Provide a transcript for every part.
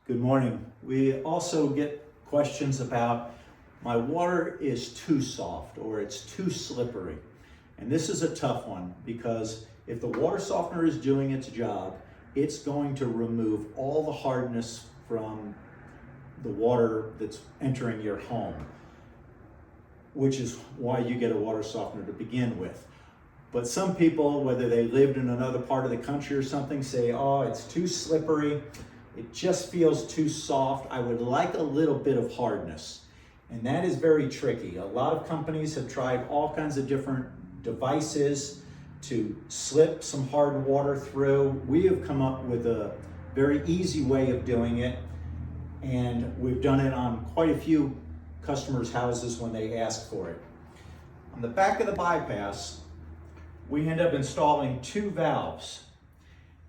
Good morning. We also get questions about my water is too soft or it's too slippery. And this is a tough one because if the water softener is doing its job, it's going to remove all the hardness from the water that's entering your home, which is why you get a water softener to begin with. But some people, whether they lived in another part of the country or something, say, oh, it's too slippery. It just feels too soft. I would like a little bit of hardness. And that is very tricky. A lot of companies have tried all kinds of different devices to slip some hard water through. We have come up with a very easy way of doing it. And we've done it on quite a few customers' houses when they ask for it. On the back of the bypass, we end up installing two valves.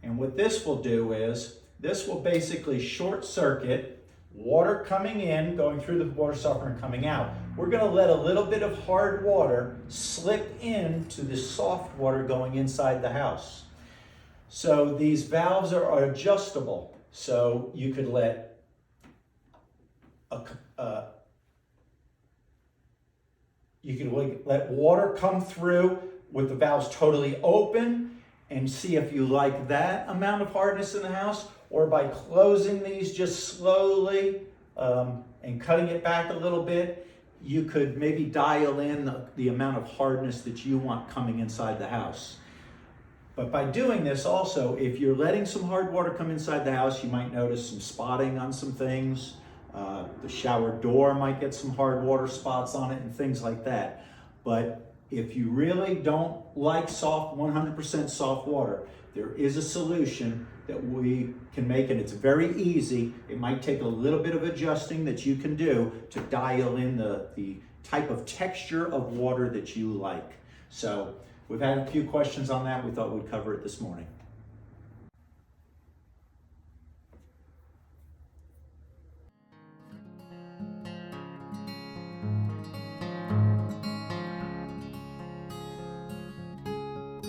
And what this will do is, this will basically short circuit water coming in, going through the water softener and coming out. We're gonna let a little bit of hard water slip into the soft water going inside the house. So these valves are adjustable. So you could let let water come through with the valves totally open and see if you like that amount of hardness in the house, or by closing these just slowly and cutting it back a little bit, you could maybe dial in the amount of hardness that you want coming inside the house. But by doing this also, if you're letting some hard water come inside the house, you might notice some spotting on some things. The shower door might get some hard water spots on it and things like that. But if you really don't like soft, 100% soft water, there is a solution that we can make, and it's very easy. It might take a little bit of adjusting that you can do to dial in the type of texture of water that you like. So we've had a few questions on that. We thought we'd cover it this morning.